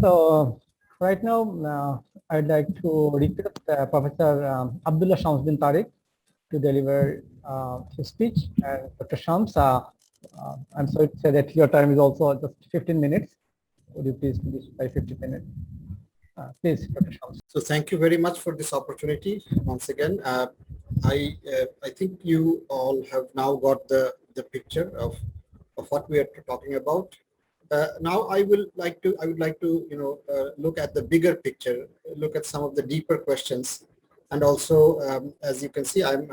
So right now, I'd like to request Professor Abdullah Shamsuddin Tariq to deliver his speech. And Dr. Shams, I'm sorry to say that your time is also just 15 minutes. Would you please finish by 15 minutes? Please, Dr. Shams. So thank you very much for this opportunity once again. I think you all have now got the picture of what we are talking about. Now I would like to look at the bigger picture, look at some of the deeper questions, and also as you can see, I'm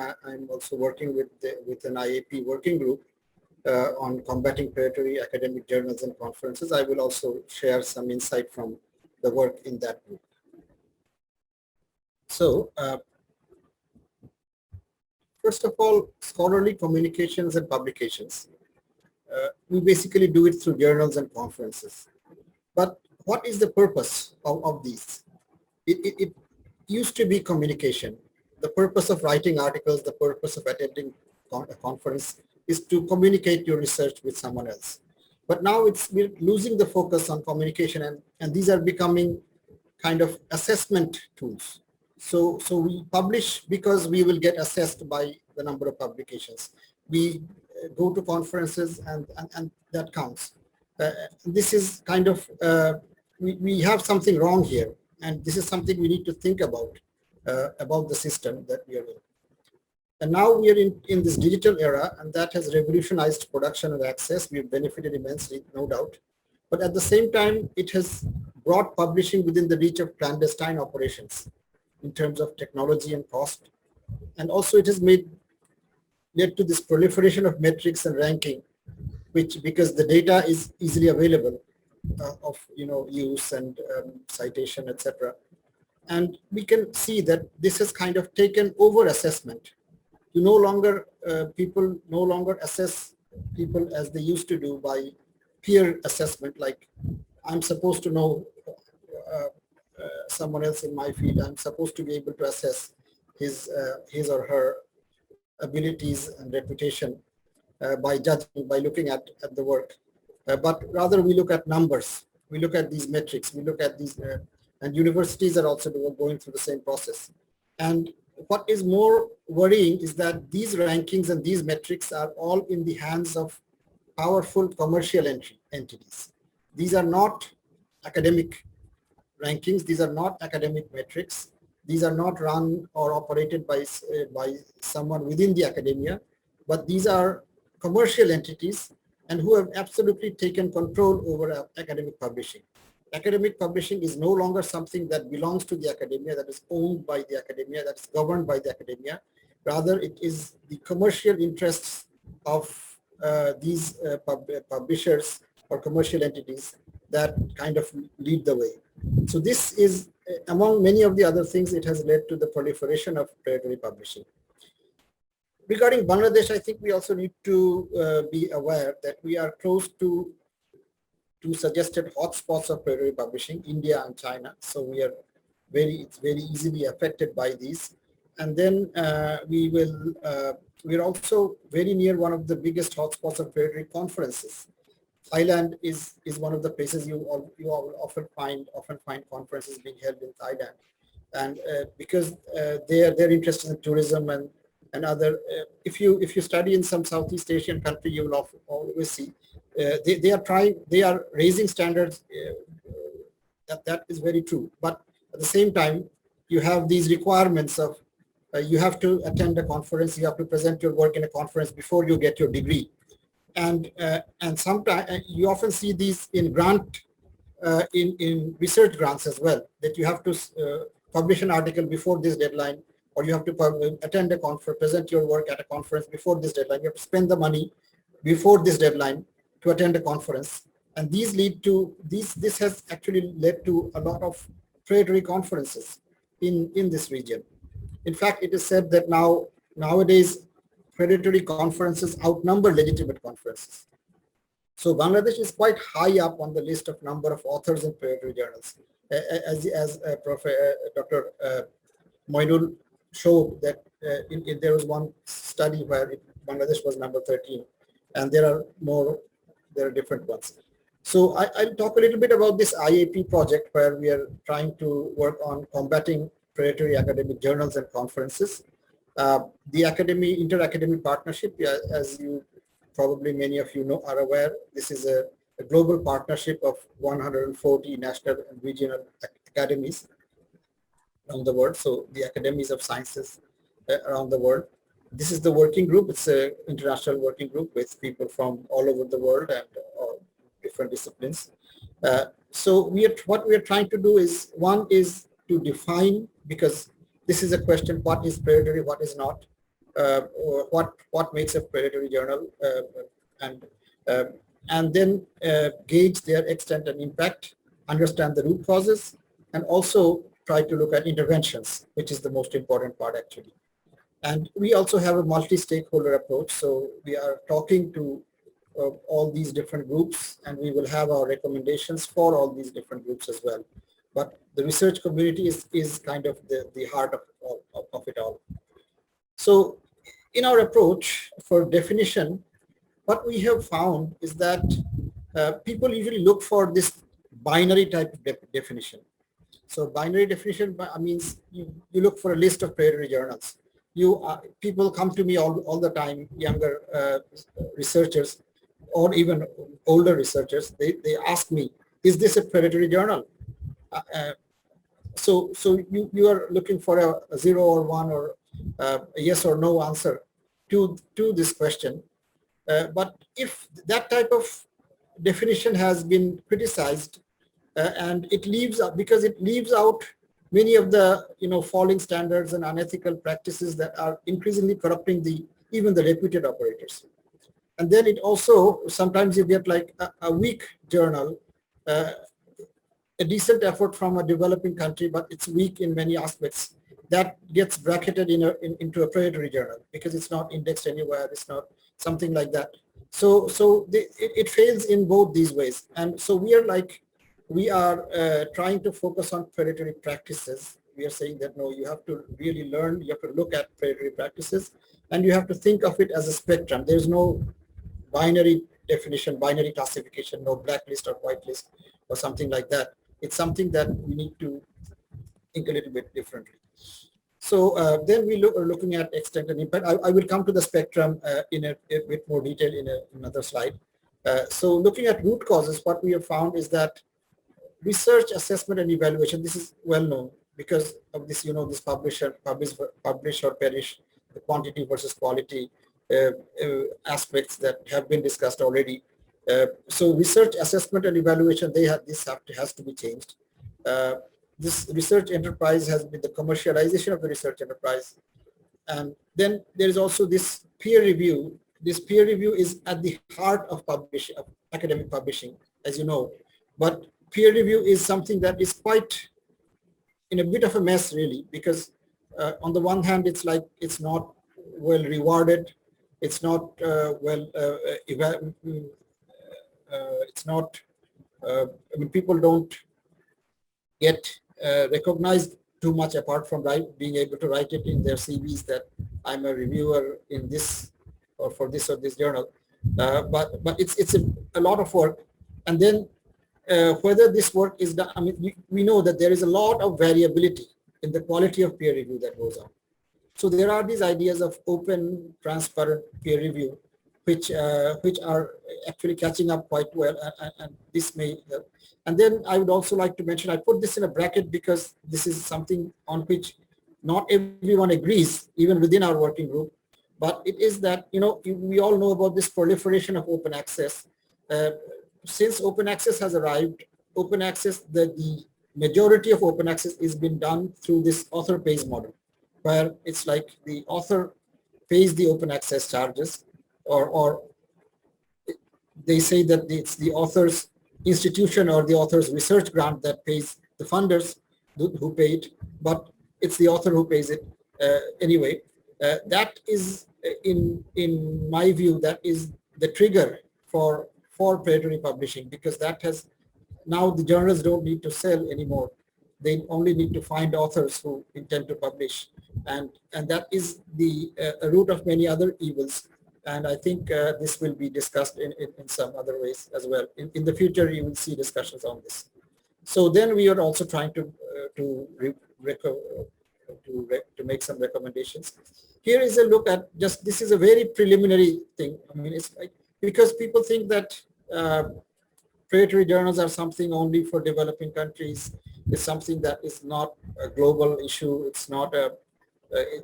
also working with an IAP working group on combating predatory academic journals and conferences. I will also share some insight from the work in that group. So, first of all, scholarly communications and publications. We basically do it through journals and conferences. But what is the purpose of these? It used to be communication. The purpose of writing articles, the purpose of attending a conference is to communicate your research with someone else. But now we're losing the focus on communication, and these are becoming kind of assessment tools. So we publish because we will get assessed by the number of publications. We go to conferences and that counts. This is kind of, we have something wrong here. And this is something we need to think about the system that we are in. And now we are in this digital era, and that has revolutionized production and access. We've benefited immensely, no doubt. But at the same time, it has brought publishing within the reach of clandestine operations in terms of technology and cost. And also it has led to this proliferation of metrics and ranking, which, because the data is easily available of use and citation, etc. And we can see that this has kind of taken over assessment. You no longer, people no longer assess people as they used to do by peer assessment, like I'm supposed to know someone else in my field. I'm supposed to be able to assess his or her abilities and reputation by judging, by looking at the work. But rather we look at numbers. We look at these metrics. We look at these, and universities are also going through the same process. And what is more worrying is that these rankings and these metrics are all in the hands of powerful commercial entities. These are not academic rankings. These are not academic metrics. These are not run or operated by someone within the academia, but these are commercial entities and who have absolutely taken control over academic publishing. Academic publishing is no longer something that belongs to the academia, that is owned by the academia, that is governed by the academia. Rather, it is the commercial interests of these publishers or commercial entities that kind of lead the way. So this is, among many of the other things, it has led to the proliferation of predatory publishing. Regarding Bangladesh, I think we also need to be aware that we are close to suggested hotspots of predatory publishing, India and China. So it's very easily affected by these. And then we're also very near one of the biggest hotspots of predatory conferences. Thailand is one of the places you often find conferences being held in Thailand, and because they're interested in tourism and other. If you study in some Southeast Asian country, you will always see they are raising standards. That is very true. But at the same time, you have these requirements of you have to attend a conference, you have to present your work in a conference before you get your degree. And sometimes you often see these in in research grants as well, that you have to publish an article before this deadline, or you have to attend a conference, present your work at a conference before this deadline. You have to spend the money before this deadline to attend a conference. And these lead to this has actually led to a lot of predatory conferences in this region. In fact, it is said that nowadays predatory conferences outnumber legitimate conferences. So Bangladesh is quite high up on the list of number of authors in predatory journals. As Dr. Moinul showed that there was one study where Bangladesh was number 13, and there are different ones. So I'll talk a little bit about this IAP project where we are trying to work on combating predatory academic journals and conferences. The inter-academic partnership, as you probably many of you know are aware, this is a global partnership of 140 national and regional academies around the world. So the academies of sciences around the world. This is the working group. It's an international working group with people from all over the world and different disciplines. So what we are trying to do is, one is to define, because this is a question, what is predatory, what is not, what makes a predatory journal, and uh, and then gauge their extent and impact, understand the root causes, and also try to look at interventions, which is the most important part actually. And we also have a multi-stakeholder approach. So we are talking to all these different groups, and we will have our recommendations for all these different groups as well. But the research community is kind of the heart of it all. So in our approach for definition, what we have found is that people usually look for this binary type of definition. So binary definition means you look for a list of predatory journals. People come to me all the time, younger researchers or even older researchers, they ask me, is this a predatory journal? So you are looking for a 0 or 1 or a yes or no answer to this question. But if that type of definition has been criticized, and it leaves out, because it leaves out many of the falling standards and unethical practices that are increasingly corrupting even the reputed operators. And then it also, sometimes you get like a weak journal, a decent effort from a developing country, but it's weak in many aspects, that gets bracketed into a predatory journal because it's not indexed anywhere, it's not something like that. So it fails in both these ways. And so we are trying to focus on predatory practices. We are saying that no, you have to really learn, you have to look at predatory practices, and you have to think of it as a spectrum. There's no binary definition, binary classification, no blacklist or whitelist or something like that. It's something that we need to think a little bit differently. So then we are looking at extent and impact. I will come to the spectrum in a bit more detail in another slide. So looking at root causes, what we have found is that research, assessment, and evaluation, this is well known because of this, this publish or perish, the quantity versus quality aspects that have been discussed already. So research, assessment, and evaluation, this has to be changed. This research enterprise has been the commercialization of the research enterprise. And then there is also this peer review. This peer review is at the heart of academic publishing, as you know. But peer review is something that is quite in a bit of a mess, really, because on the one hand, it's like it's not well rewarded. It's not it's not, people don't get recognized too much apart from being able to write it in their CVs that I'm a reviewer in this or for this or this journal. But it's a lot of work. And then whether this work is done, we know that there is a lot of variability in the quality of peer review that goes on. So there are these ideas of open, transparent peer review, which are actually catching up quite well, and this may help. And then I would also like to mention, I put this in a bracket because this is something on which not everyone agrees, even within our working group. But it is that, we all know about this proliferation of open access. Since open access has arrived, open access, the majority of open access is being done through this author pays model, where it's like the author pays the open access charges, or they say that it's the author's institution or the author's research grant that pays the funders who pay it, but it's the author who pays it anyway. That is, in my view, that is the trigger for predatory publishing, because that has, now the journals don't need to sell anymore. They only need to find authors who intend to publish. And that is the root of many other evils. And I think this will be discussed in some other ways as well. In the future, you will see discussions on this. So then we are also trying to make some recommendations. Here is a look at just, this is a very preliminary thing. I mean, it's like, because people think that predatory journals are something only for developing countries. It's something that is not a global issue. It's not a,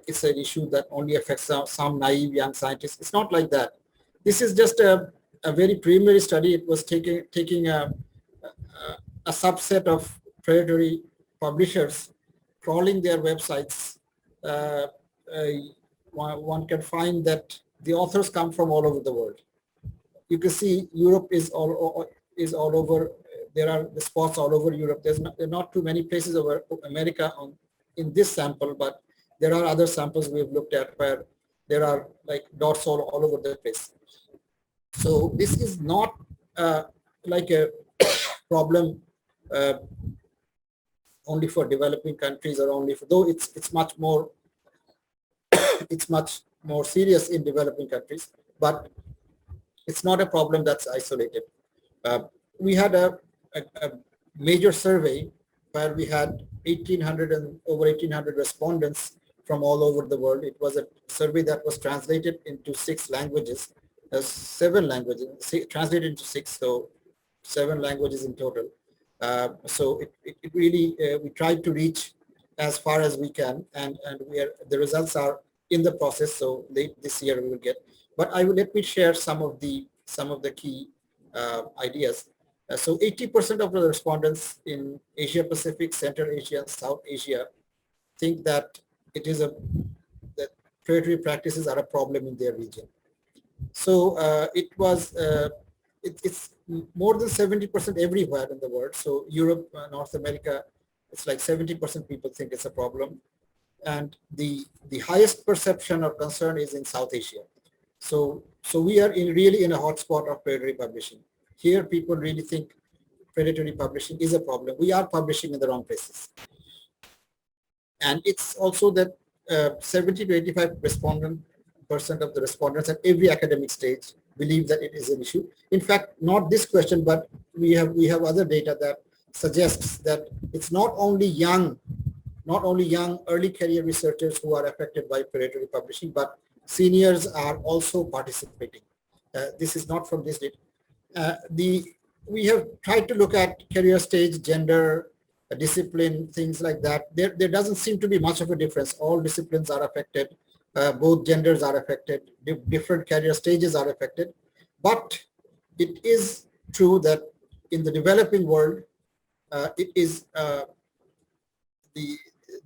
it's an issue that only affects some naive young scientists. It's not like that. This is just a very preliminary study. It was taking a subset of predatory publishers, crawling their websites. Uh, one can find that the authors come from all over the world. You can see Europe is all over. There are the spots all over Europe. There are not too many places over America in this sample, but there are other samples we've looked at where there are like dots all over the place. So this is not like a problem only for developing countries, or only for, though it's much more it's much more serious in developing countries, but it's not a problem that's isolated. We had a major survey where we had 1,800 and over 1,800 respondents from all over the world. It was a survey that was translated into 6 languages, 7 languages, translated into 6, so 7 languages in total. So it really, we tried to reach as far as we can, and the results are in the process. So late this year we will get. But let me share some of the key ideas. So 80% of the respondents in Asia Pacific, Central Asia, and South Asia think that that predatory practices are a problem in their region. So it's more than 70% everywhere in the world. So Europe, North America, it's like 70% people think it's a problem. And the highest perception or concern is in South Asia. So we are really in a hotspot of predatory publishing. Here, people really think predatory publishing is a problem. We are publishing in the wrong places. And it's also that 70 to 85% of the respondents at every academic stage believe that it is an issue. In fact, not this question, but we have other data that suggests that it's not only young early career researchers who are affected by predatory publishing, but seniors are also participating. This is not from this data. We have tried to look at career stage, gender, discipline, things like that. There doesn't seem to be much of a difference. All disciplines are affected. Both genders are affected. Different career stages are affected. But it is true that in the developing world, it is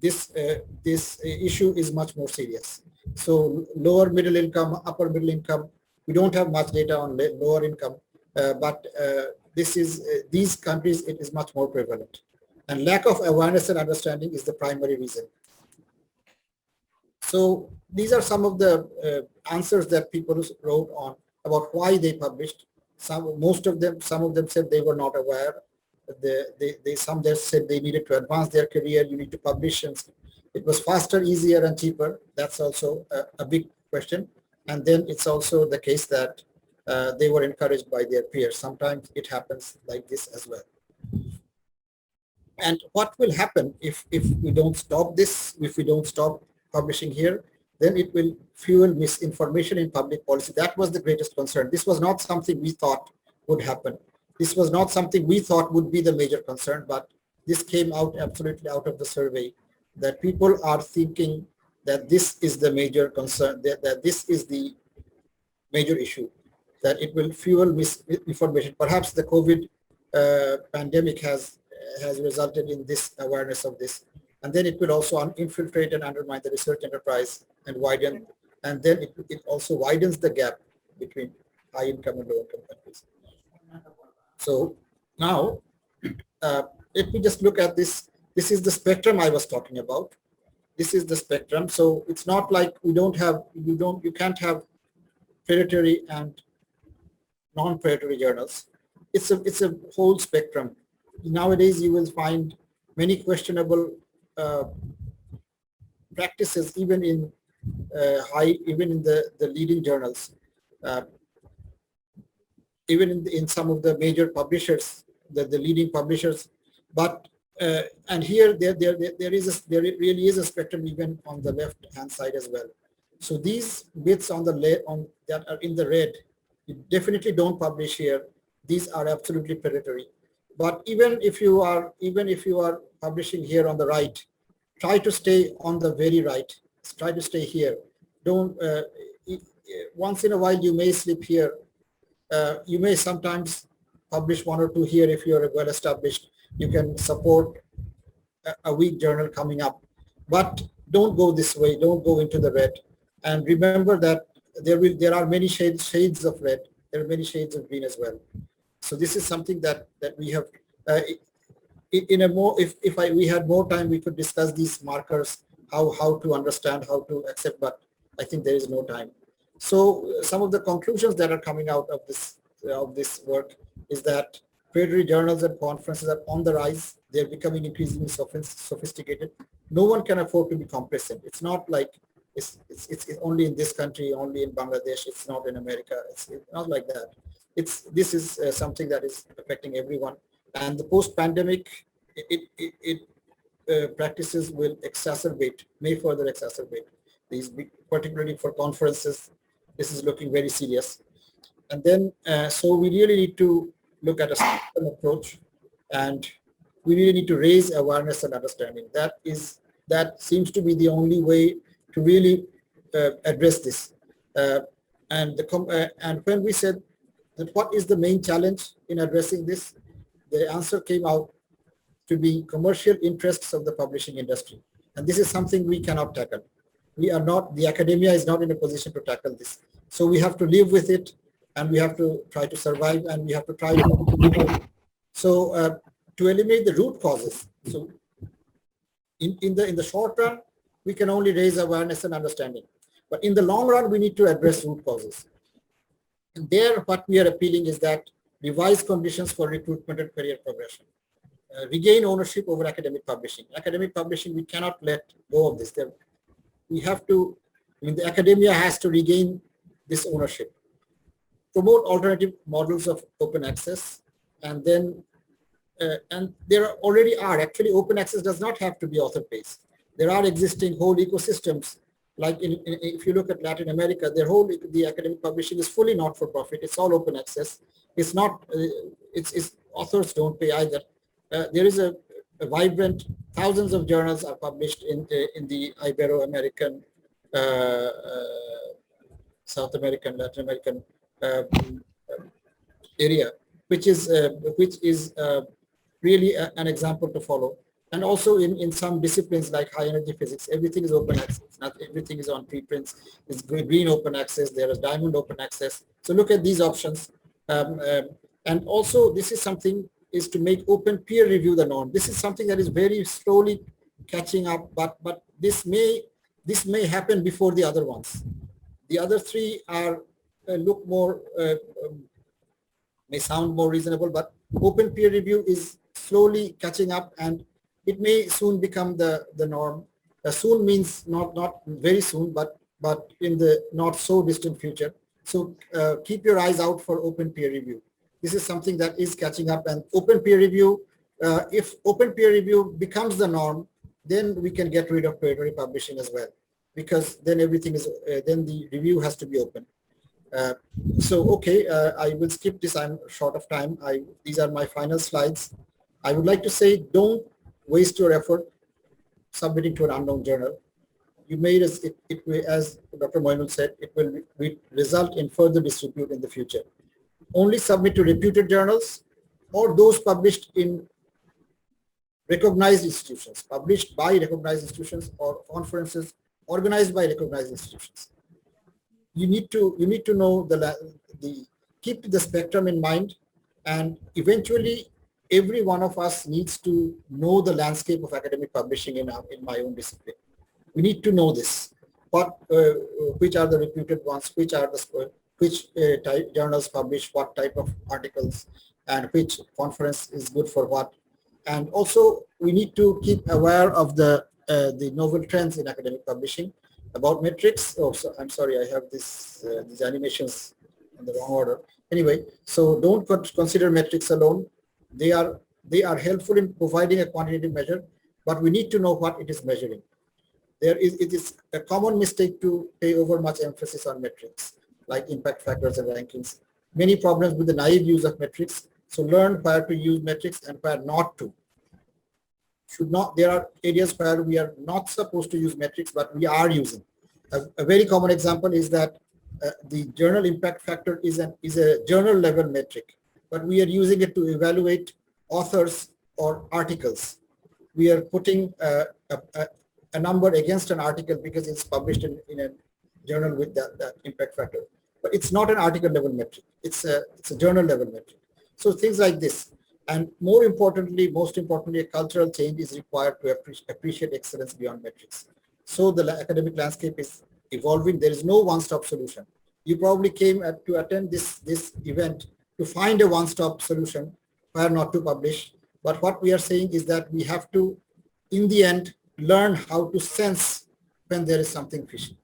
this issue is much more serious. So lower middle income, upper middle income, we don't have much data on lower income, but these countries, it is much more prevalent. And lack of awareness and understanding is the primary reason. So these are some of the answers that people wrote on about why they published. Some of them said they were not aware. Some said they needed to advance their career. You need to publish, and it was faster, easier, and cheaper. That's also a big question. And then it's also the case that they were encouraged by their peers. Sometimes it happens like this as well. And what will happen if we don't stop this, if we don't stop publishing here, then it will fuel misinformation in public policy. That was the greatest concern. This was not something we thought would happen. This was not something we thought would be the major concern, but this came out absolutely out of the survey, that people are thinking that this is the major concern, that this is the major issue, that it will fuel misinformation. Perhaps the COVID pandemic has resulted in this awareness of this. And then it will also infiltrate and undermine the research enterprise and widen, and then it also widens the gap between high income and low income countries. So now, let me just look at this. This is the spectrum I was talking about. This is the spectrum. So it's not like you can't have predatory and non-predatory journals. It's a whole spectrum. Nowadays, you will find many questionable practices even in the leading journals. uh, even in some of the major publishers, the leading publishers. But and here there really is a spectrum even on the left hand side as well. So these bits on the that are in the red, you definitely don't publish here. These are absolutely predatory. But even if you are publishing here on the right, try to stay on the very right. Try to stay here. Don't once in a while you may slip here. You may sometimes publish one or two here if you're well established. You can support a weak journal coming up, but don't go this way. Don't go into the red. And remember that there are many shades of red. There are many shades of green as well. So this is something that we have. In a more, if we had more time, we could discuss these markers, how to understand, how to accept. But I think there is no time. So some of the conclusions that are coming out of this work is that predatory journals and conferences are on the rise. They're becoming increasingly sophisticated. No one can afford to be complacent. It's not like it's only in this country, only in Bangladesh. It's not in America. It's not like that. This is something that is affecting everyone. And the post-pandemic practices will exacerbate, may further exacerbate these, particularly for conferences. This is looking very serious. And then, so we really need to look at a system approach, and we really need to raise awareness and understanding. That seems to be the only way to really address this. And when we said that what is the main challenge in addressing this, the answer came out to be commercial interests of the publishing industry. And this is something we cannot tackle. We are not, the academia is not in a position to tackle this. So we have to live with it, and we have to try to survive, and we have to try to, so to eliminate the root causes. So in the short run, we can only raise awareness and understanding. But in the long run, we need to address root causes. And there, what we are appealing is that revise conditions for recruitment and career progression. Regain ownership over academic publishing. Academic publishing, we cannot let go of this. We have to, I mean, the academia has to regain this ownership. Promote alternative models of open access, and then, and there already are, actually open access does not have to be author-based. There are existing whole ecosystems, like if you look at Latin America, the academic publishing is fully not-for-profit. It's all open access. It's not, authors don't pay either. There is a vibrant, thousands of journals are published in the Ibero-American, South American, Latin American area, which is really an example to follow. And also in some disciplines like high energy physics, everything is open access. Not everything is on preprints. It's green open access. There is diamond open access. So look at these options. And also this is something is to make open peer review the norm. This is something that is very slowly catching up, but this may happen before the other ones. The other three are look more, may sound more reasonable, but open peer review is slowly catching up, and it may soon become the norm. Soon means not very soon, but in the not so distant future. So keep your eyes out for open peer review. This is something that is catching up, and open peer review, if open peer review becomes the norm, then we can get rid of predatory publishing as well, because then everything is, then the review has to be open. So, okay, I will skip this. I'm short of time. These are my final slides. I would like to say, don't waste your effort submitting to an unknown journal. You made as Dr. Moinul said, it will result in further disrepute in the future. Only submit to reputed journals or those published in recognized institutions, published by recognized institutions, or conferences organized by recognized institutions. You need to know keep the spectrum in mind, and eventually every one of us needs to know the landscape of academic publishing in my own discipline. We need to know this. Which are the reputed ones, which type journals publish what type of articles, and which conference is good for what. And also we need to keep aware of the novel trends in academic publishing. About metrics, oh, so I'm sorry, I have these animations in the wrong order. Anyway, so don't consider metrics alone. They are helpful in providing a quantitative measure, but we need to know what it is measuring. It is a common mistake to pay over much emphasis on metrics like impact factors and rankings. Many problems with the naive use of metrics. So learn where to use metrics and where not to. There are areas where we are not supposed to use metrics, but we are using. A very common example is that the journal impact factor is a journal level metric, but we are using it to evaluate authors or articles. We are putting a number against an article because it's published in a journal with that impact factor. But it's not an article level metric. It's a journal level metric. So things like this. And most importantly, a cultural change is required to appreciate excellence beyond metrics. So the academic landscape is evolving. There is no one-stop solution. You probably came to attend this event to find a one-stop solution where not to publish. But what we are saying is that we have to, in the end, learn how to sense when there is something fishy.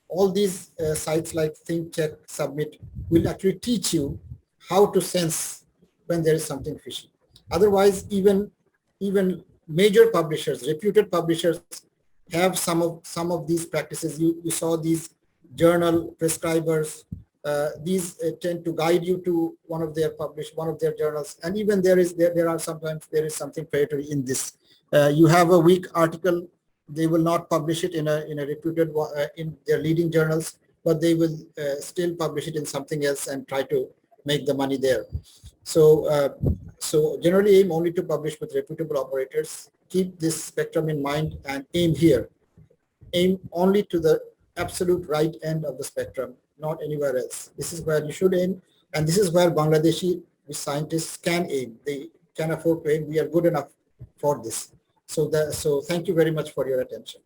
All these sites like Think, Check, Submit will actually teach you how to sense when there is something fishy. Otherwise, even major publishers, reputed publishers, have some of these practices. You saw these journal prescribers. These tend to guide you to one of their journals, and even there is something predatory in this. You have a weak article, they will not publish it in a reputed in their leading journals, but they will still publish it in something else and try to make the money there. So so generally aim only to publish with reputable operators. Keep this spectrum in mind and aim here. Aim only to the absolute right end of the spectrum, not anywhere else. This is where you should aim, and this is where Bangladeshi scientists can aim. They can afford to aim. We are good enough for this. So thank you very much for your attention.